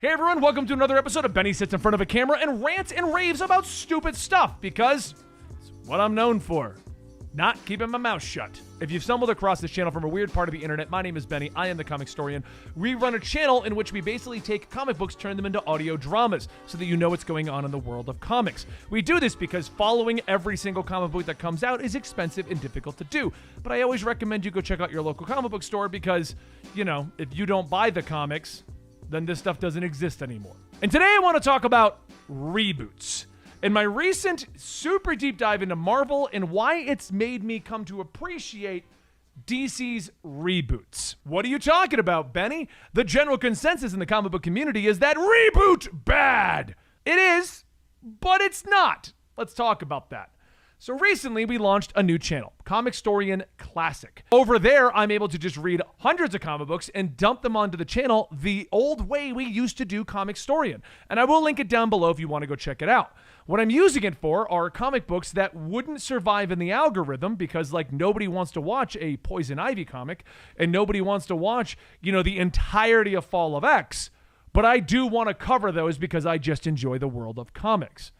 Hey everyone, welcome to another episode of Benny Sits in Front of a Camera and rants and raves about stupid stuff, because it's what I'm known for. Not keeping my mouth shut. If you've stumbled across this channel from a weird part of the internet, my name is Benny, I am the Comic Historian. We run a channel in which we basically take comic books, turn them into audio dramas, so that you know what's going on in the world of comics. We do this because following every single comic book that comes out is expensive and difficult to do. But I always recommend you go check out your local comic book store because, you know, if you don't buy the comics, then this stuff doesn't exist anymore. And today I want to talk about reboots. In my recent super deep dive into Marvel and why it's made me come to appreciate DC's reboots. What are you talking about, Benny? The general consensus in the comic book community is that reboot bad. It is, but it's not. Let's talk about that. So recently we launched a new channel, Comic Historian Classic. Over there, I'm able to just read hundreds of comic books and dump them onto the channel the old way we used to do Comic Historian. And I will link it down below if you want to go check it out. What I'm using it for are comic books that wouldn't survive in the algorithm because, like, nobody wants to watch a Poison Ivy comic and nobody wants to watch, you know, the entirety of Fall of X. But I do want to cover those because I just enjoy the world of comics.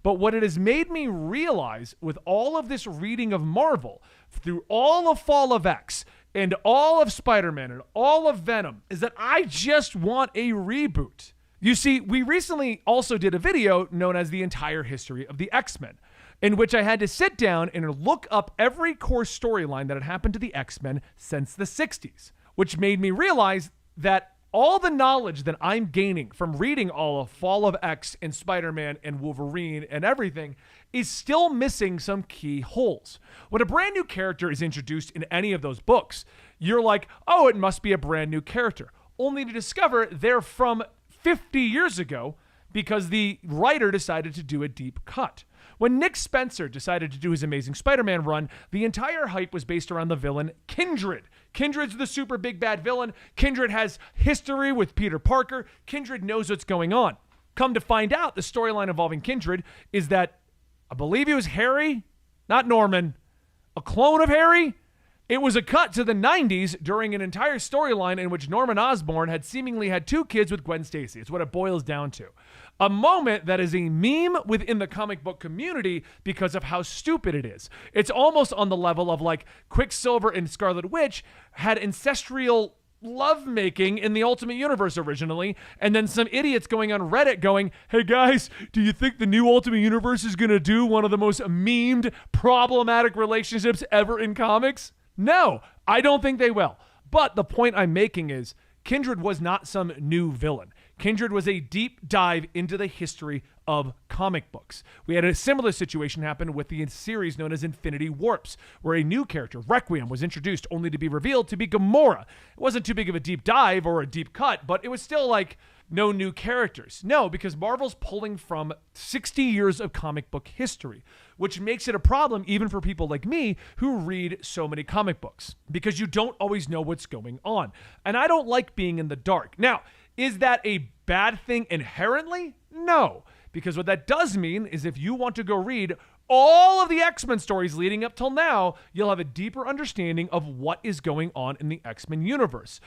But what it has made me realize with all of this reading of Marvel, through all of Fall of X, and all of Spider-Man, and all of Venom, is that I just want a reboot. You see, we recently also did a video known as The Entire History of the X-Men, in which I had to sit down and look up every core storyline that had happened to the X-Men since the 60s, which made me realize that all the knowledge that I'm gaining from reading all of Fall of X and Spider-Man and Wolverine and everything is still missing some key holes. When a brand new character is introduced in any of those books, you're like, oh, it must be a brand new character, only to discover they're from 50 years ago because the writer decided to do a deep cut. When Nick Spencer decided to do his Amazing Spider-Man run, the entire hype was based around the villain Kindred. Kindred's the super big bad villain. Kindred has history with Peter Parker. Kindred knows what's going on. Come to find out, the storyline involving Kindred is that, I believe he was Harry, not Norman, a clone of Harry. It was a cut to the 90s during an entire storyline in which Norman Osborn had seemingly had two kids with Gwen Stacy. It's what it boils down to. A moment that is a meme within the comic book community because of how stupid it is. It's almost on the level of like Quicksilver and Scarlet Witch had ancestral lovemaking in the Ultimate Universe originally, and then some idiots going on Reddit going, hey guys, do you think the new Ultimate Universe is going to do one of the most memed, problematic relationships ever in comics? No, I don't think they will. But the point I'm making is Kindred was not some new villain. Kindred was a deep dive into the history of comic books. We had a similar situation happen with the series known as Infinity Warps, where a new character, Requiem, was introduced only to be revealed to be Gamora. It wasn't too big of a deep dive or a deep cut, but it was still like no new characters. No, because Marvel's pulling from 60 years of comic book history, which makes it a problem even for people like me who read so many comic books, because you don't always know what's going on. And I don't like being in the dark. Now, is that a bad thing inherently? No, because what that does mean is if you want to go read all of the X-Men stories leading up till now, you'll have a deeper understanding of what is going on in the X-Men universe.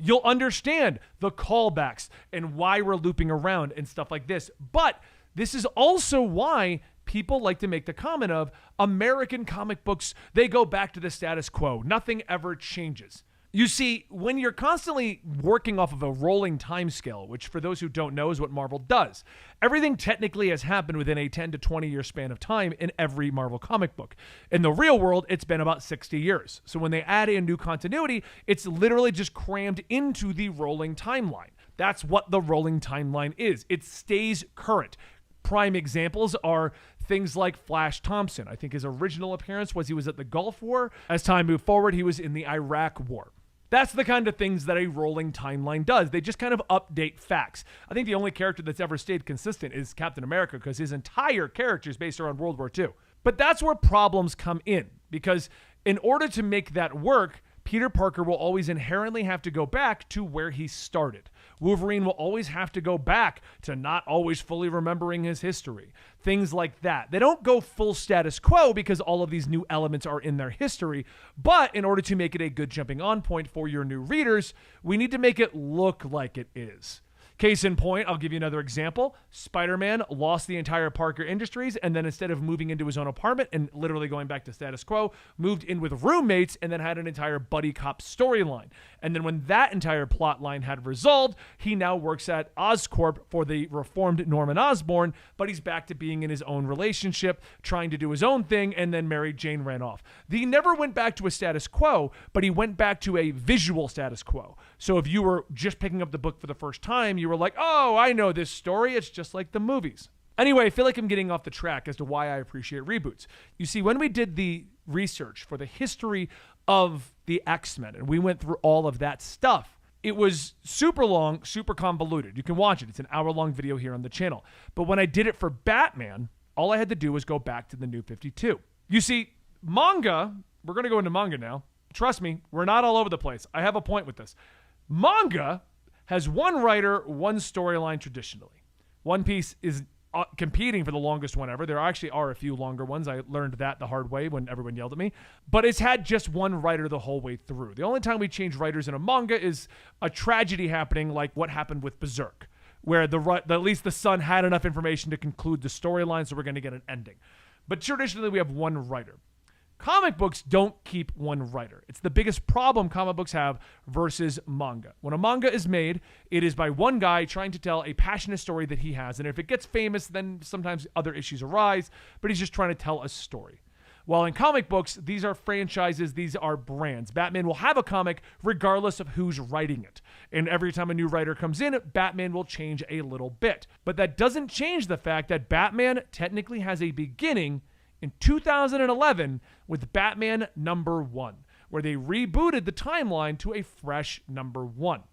You'll understand the callbacks and why we're looping around and stuff like this. But this is also why people like to make the comment of American comic books, they go back to the status quo. Nothing ever changes. You see, when you're constantly working off of a rolling time scale, which for those who don't know is what Marvel does, everything technically has happened within a 10 to 20 year span of time in every Marvel comic book. In the real world, it's been about 60 years. So when they add in new continuity, it's literally just crammed into the rolling timeline. That's what the rolling timeline is. It stays current. Prime examples are things like Flash Thompson. I think his original appearance was he was at the Gulf War. As time moved forward, he was in the Iraq War. That's the kind of things that a rolling timeline does. They just kind of update facts. I think the only character that's ever stayed consistent is Captain America because his entire character is based around World War II. But that's where problems come in, because in order to make that work, Peter Parker will always inherently have to go back to where he started. Wolverine will always have to go back to not always fully remembering his history. Things like that. They don't go full status quo because all of these new elements are in their history, but in order to make it a good jumping on point for your new readers, we need to make it look like it is. Case in point, I'll give you another example. Spider-Man lost the entire Parker Industries, and then instead of moving into his own apartment and literally going back to status quo, moved in with roommates and then had an entire buddy cop storyline. And then when that entire plot line had resolved, he now works at Oscorp for the reformed Norman Osborn, but he's back to being in his own relationship, trying to do his own thing, and then Mary Jane ran off. He never went back to a status quo, but he went back to a visual status quo. So if you were just picking up the book for the first time, you were like, oh, I know this story. It's just like the movies. Anyway, I feel like I'm getting off the track as to why I appreciate reboots. You see, when we did the research for the history of the X-Men, and we went through all of that stuff, it was super long, super convoluted. You can watch it. It's an hour-long video here on the channel. But when I did it for Batman, all I had to do was go back to the New 52. You see, manga, we're going to go into manga now. Trust me, we're not all over the place. I have a point with this. Manga has one writer, one storyline traditionally. One Piece is competing for the longest one ever. There actually are a few longer ones. I learned that the hard way when everyone yelled at me. But it's had just one writer the whole way through. The only time we change writers in a manga is a tragedy happening like what happened with Berserk, where at least the son had enough information to conclude the storyline, so we're going to get an ending. But traditionally, we have one writer. Comic books don't keep one writer. It's the biggest problem comic books have versus manga. When a manga is made, it is by one guy trying to tell a passionate story that he has. And if it gets famous, then sometimes other issues arise, but he's just trying to tell a story. While in comic books, these are franchises, these are brands. Batman will have a comic regardless of who's writing it. And every time a new writer comes in, Batman will change a little bit. But that doesn't change the fact that Batman technically has a beginning in 2011 with Batman #1, where they rebooted the timeline to a fresh #1.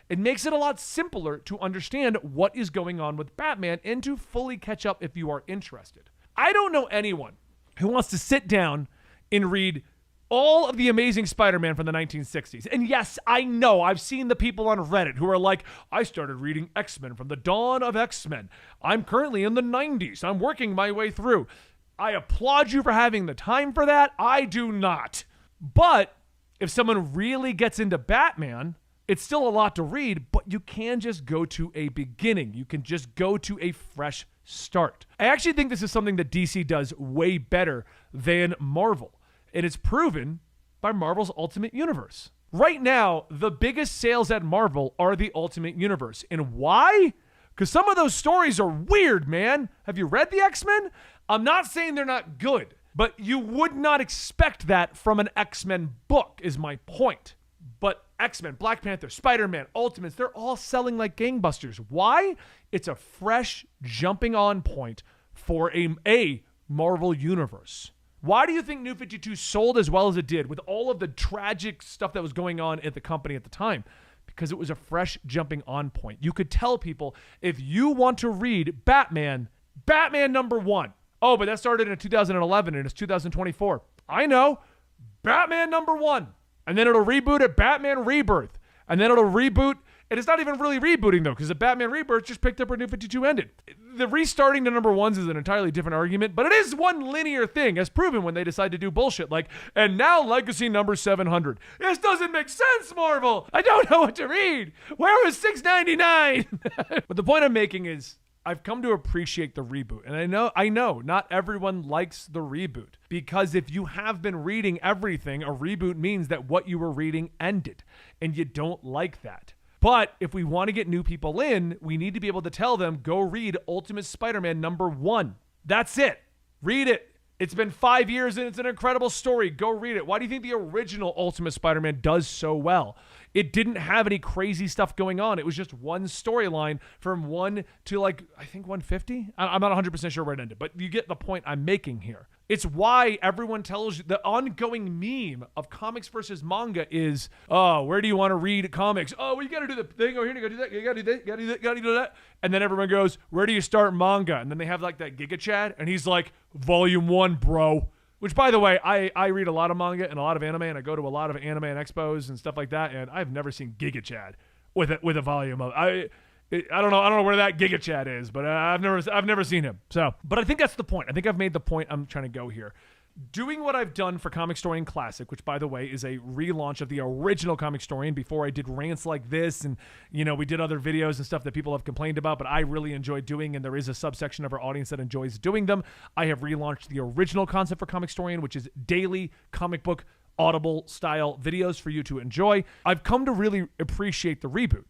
It makes it a lot simpler to understand what is going on with Batman and to fully catch up if you are interested. I don't know anyone who wants to sit down and read all of the Amazing Spider-Man from the 1960s. And yes, I know, I've seen the people on Reddit who are like, I started reading X-Men from the dawn of X-Men. I'm currently in the 90s. I'm working my way through. I applaud you for having the time for that. I do not. But if someone really gets into Batman, it's still a lot to read, but you can just go to a beginning. You can just go to a fresh start. I actually think this is something that DC does way better than Marvel, and it's proven by Marvel's Ultimate Universe. Right now, the biggest sales at Marvel are the Ultimate Universe. And why? Because some of those stories are weird, man. Have you read the X-Men? I'm not saying they're not good, but you would not expect that from an X-Men book, is my point. But X-Men, Black Panther, Spider-Man, Ultimates, they're all selling like gangbusters. Why? It's a fresh jumping on point for a Marvel universe. Why do you think New 52 sold as well as it did with all of the tragic stuff that was going on at the company at the time? Because it was a fresh jumping on point. You could tell people, if you want to read Batman #1. Oh, but that started in 2011 and it's 2024. I know. Batman #1. And then it'll reboot at Batman Rebirth. And then it'll reboot. And it's not even really rebooting, though, because the Batman Rebirth just picked up where New 52 ended. The restarting the #1s is an entirely different argument, but it is one linear thing, as proven when they decide to do bullshit like, and now Legacy #700. This doesn't make sense, Marvel. I don't know what to read. Where was $6.99? But the point I'm making is, I've come to appreciate the reboot. And I know not everyone likes the reboot, because if you have been reading everything, a reboot means that what you were reading ended, and you don't like that. But if we want to get new people in, we need to be able to tell them, go read Ultimate Spider-Man #1. That's it. Read it. It's been 5 years and it's an incredible story. Go read it. Why do you think the original Ultimate Spider-Man does so well? It didn't have any crazy stuff going on. It was just one storyline from 1 to I think 150. I'm not 100% sure where it ended, but you get the point I'm making here. It's why everyone tells you the ongoing meme of comics versus manga is, oh, where do you want to read comics? Oh, well, you got to do the thing over here. You got to do that. You got to do that. You got to do that. You got to do that. And then everyone goes, where do you start manga? And then they have that Giga Chad, and he's like, Volume 1, bro. Which, by the way, I read a lot of manga and a lot of anime, and I go to a lot of anime and expos and stuff like that, and I've never seen Giga Chad with a volume of. I don't know where that Giga Chad is, but I've never seen him. So, but I think that's the point. I think I've made the point I'm trying to go here. doing what I've done for Comic Storian Classic, which by the way is a relaunch of the original Comic Storian before I did rants like this, and we did other videos and stuff that people have complained about, but I really enjoy doing, and there is a subsection of our audience that enjoys doing them. I have relaunched the original concept for Comic Storian, which is daily comic book Audible style videos for you to enjoy. I've come to really appreciate the reboot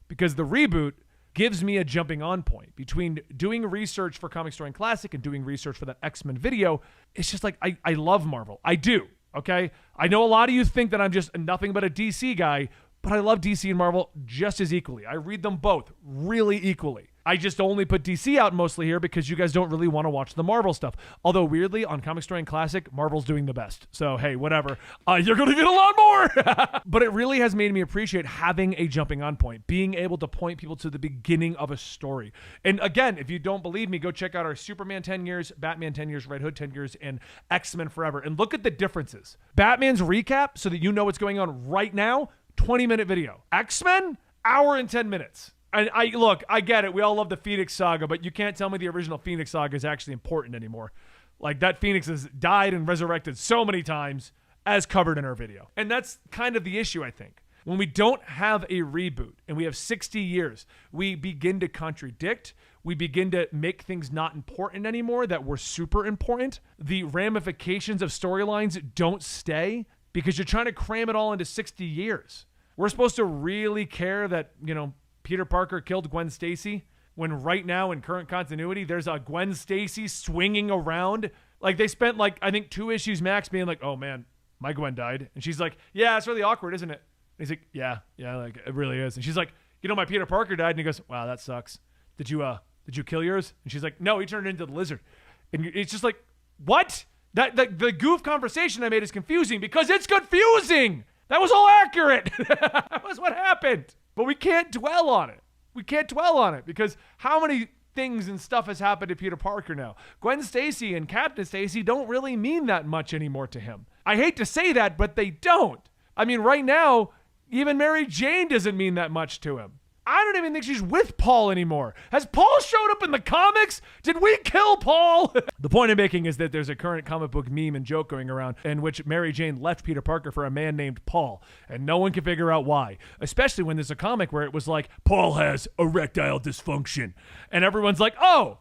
because the reboot gives me a jumping on point between doing research for Comic Storian Classic and doing research for that X-Men video. It's just like, I love Marvel. I do. Okay. I know a lot of you think that I'm just nothing but a DC guy, but I love DC and Marvel just as equally. I read them both really equally. I just only put DC out mostly here because you guys don't really want to watch the Marvel stuff. Although weirdly, on Comic Storian Classic, Marvel's doing the best. So hey, whatever. You're going to get a lot more. But it really has made me appreciate having a jumping on point, being able to point people to the beginning of a story. And again, if you don't believe me, go check out our Superman 10 years, Batman 10 years, Red Hood 10 years, and X-Men Forever. And look at the differences. Batman's recap, so that you know what's going on right now, 20-minute video. X-Men, hour and 10 minutes. And I get it. We all love the Phoenix Saga, but you can't tell me the original Phoenix Saga is actually important anymore. Like, that Phoenix has died and resurrected so many times, as covered in our video. And that's kind of the issue, I think. When we don't have a reboot and we have 60 years, we begin to contradict. We begin to make things not important anymore that were super important. The ramifications of storylines don't stay because you're trying to cram it all into 60 years. We're supposed to really care that, Peter Parker killed Gwen Stacy when right now in current continuity, there's a Gwen Stacy swinging around. Like, they spent I think 2 issues max being like, oh man, my Gwen died. And she's like, yeah, it's really awkward, isn't it? And he's like, yeah, like it really is. And she's like, my Peter Parker died. And he goes, wow, that sucks. Did you kill yours? And she's like, no, he turned into the lizard. And it's just like, what? The goof conversation I made is confusing because it's confusing. That was all accurate. That was what happened. But we can't dwell on it. We can't dwell on it because how many things and stuff has happened to Peter Parker now? Gwen Stacy and Captain Stacy don't really mean that much anymore to him. I hate to say that, but they don't. I mean, right now, even Mary Jane doesn't mean that much to him. I don't even think she's with Paul anymore. Has Paul showed up in the comics? Did we kill Paul? The point I'm making is that there's a current comic book meme and joke going around in which Mary Jane left Peter Parker for a man named Paul, and no one can figure out why, especially when there's a comic where it was like, Paul has erectile dysfunction, and everyone's like, oh,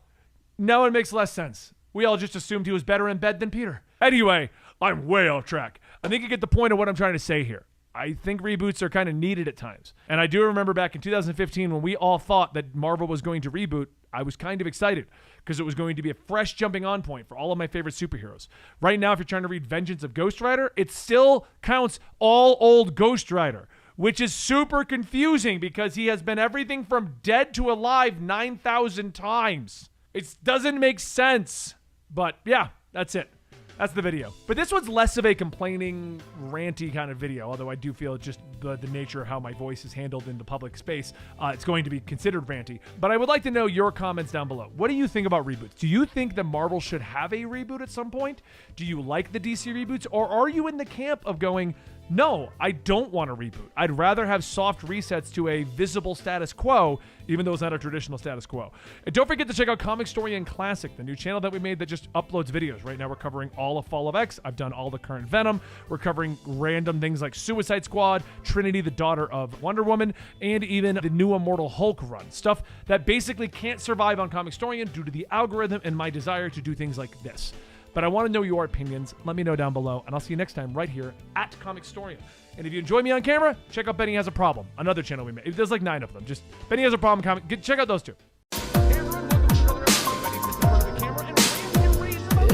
now it makes less sense. We all just assumed he was better in bed than Peter. Anyway, I'm way off track. I think you get the point of what I'm trying to say here. I think reboots are kind of needed at times. And I do remember back in 2015 when we all thought that Marvel was going to reboot, I was kind of excited because it was going to be a fresh jumping on point for all of my favorite superheroes. Right now, if you're trying to read Vengeance of Ghost Rider, it still counts all old Ghost Rider, which is super confusing because he has been everything from dead to alive 9,000 times. It doesn't make sense. But yeah, that's it. That's the video. But this one's less of a complaining, ranty kind of video, although I do feel just the nature of how my voice is handled in the public space, it's going to be considered ranty. But I would like to know your comments down below. What do you think about reboots? Do you think that Marvel should have a reboot at some point? Do you like the DC reboots? Or are you in the camp of going, no, I don't want a reboot. I'd rather have soft resets to a visible status quo, even though it's not a traditional status quo. And don't forget to check out Comic Storian Classic, the new channel that we made that just uploads videos. Right now we're covering all of Fall of X. I've done all the current Venom. We're covering random things like Suicide Squad, Trinity, the daughter of Wonder Woman, and even the new Immortal Hulk run. Stuff that basically can't survive on Comic Storian due to the algorithm and my desire to do things like this. But I want to know your opinions. Let me know down below, and I'll see you next time right here at Comic Storian. And if you enjoy me on camera, check out Benny Has a Problem, another channel we made. There's like 9 of them. Just Benny Has a Problem check out those 2. Hey everyone, welcome to another episode of Benny Sits in Front of the Camera and Rants and Raves about